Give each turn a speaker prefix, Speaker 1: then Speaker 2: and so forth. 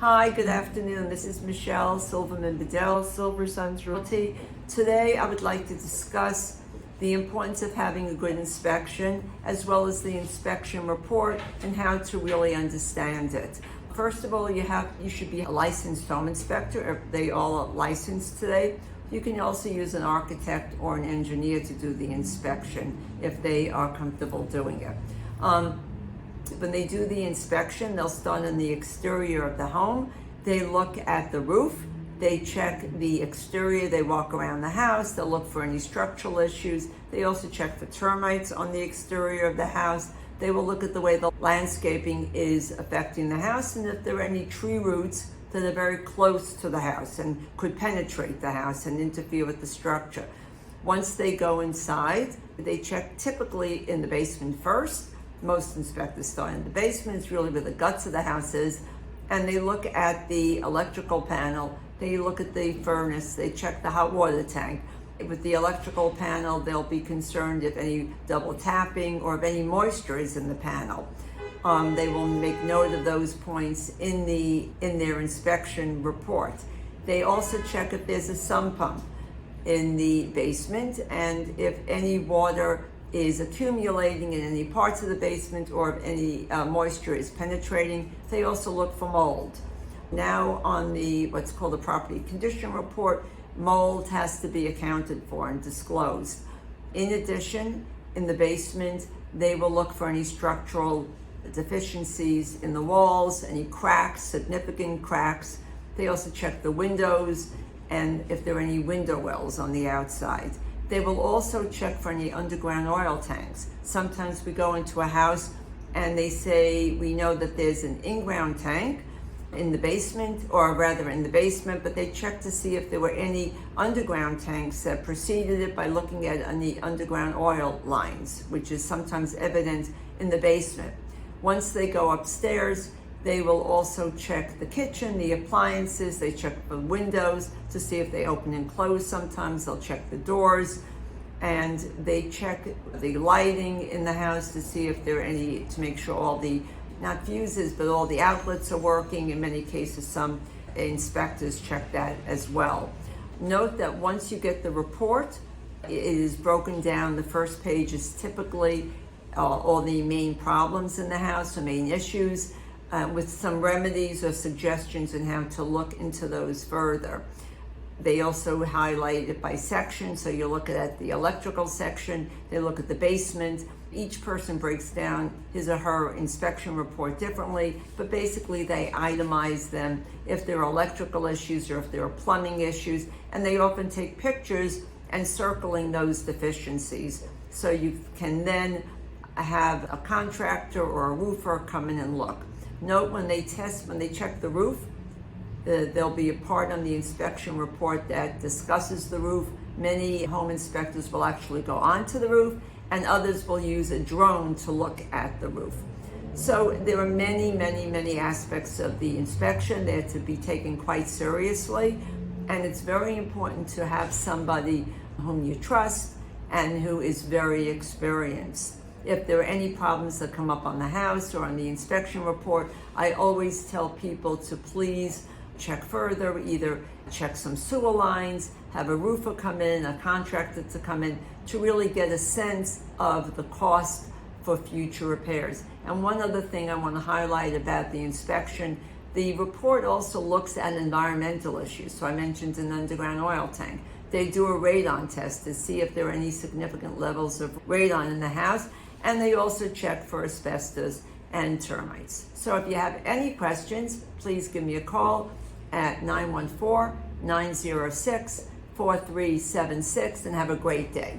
Speaker 1: Hi, good afternoon. This is Michelle Silverman Bedell, Silver Sons Realty. Today I would like to discuss the importance of having a good inspection, as well as the inspection report and how to really understand it. First of all, you should be a licensed home inspector. They all are licensed today. You can also use an architect or an engineer to do the inspection if they are comfortable doing it. When they do the inspection, they'll start on the exterior of the home. They look at the roof. They check the exterior. They walk around the house. They'll look for any structural issues. They also check for termites on the exterior of the house. They will look at the way the landscaping is affecting the house and if there are any tree roots that are very close to the house and could penetrate the house and interfere with the structure. Once they go inside, they check typically in the basement first. Most inspectors start in the basement. It's really where the guts of the house is. And they look at the electrical panel. They look at the furnace. They check the hot water tank. With the electrical panel, they'll be concerned if any double tapping or if any moisture is in the panel. They will make note of those points in their inspection report. They also check if there's a sump pump in the basement and if any water is accumulating in any parts of the basement or if any moisture is penetrating. They also look for mold. Now on the what's called a property condition report, mold has to be accounted for and disclosed. In addition, in the basement, they will look for any structural deficiencies in the walls, any cracks, significant cracks. They also check the windows and if there are any window wells on the outside. They will also check for any underground oil tanks. Sometimes we go into a house and they say, we know that there's an in-ground tank in the basement, or rather in the basement, but they check to see if there were any underground tanks that preceded it by looking at any underground oil lines, which is sometimes evident in the basement. Once they go upstairs, they will also check the kitchen, the appliances. They check the windows to see if they open and close. Sometimes they'll check the doors, and they check the lighting in the house to see if there are any, to make sure all the, not fuses, but all the outlets are working. In many cases, some inspectors check that as well. Note that once you get the report, it is broken down. The first page is typically all the main problems in the house, the main issues, with some remedies or suggestions on how to look into those further. They also highlight it by section, so you look at the electrical section, they look at the basement. Each person breaks down his or her inspection report differently, but basically they itemize them if there are electrical issues or if there are plumbing issues, and they often take pictures and circling those deficiencies. So you can then have a contractor or a roofer come in and look. Note when they check the roof, there'll be a part on the inspection report that discusses the roof. Many home inspectors will actually go onto the roof, and others will use a drone to look at the roof. So there are many aspects of the inspection. They're to be taken quite seriously, and it's very important to have somebody whom you trust and who is very experienced. If there are any problems that come up on the house or on the inspection report, I always tell people to please check further, either check some sewer lines, have a roofer come in, a contractor to come in, to really get a sense of the cost for future repairs. And one other thing I want to highlight about the inspection, the report also looks at environmental issues. So I mentioned an underground oil tank. They do a radon test to see if there are any significant levels of radon in the house. And they also check for asbestos and termites. So if you have any questions, please give me a call at 914-906-4376 and have a great day.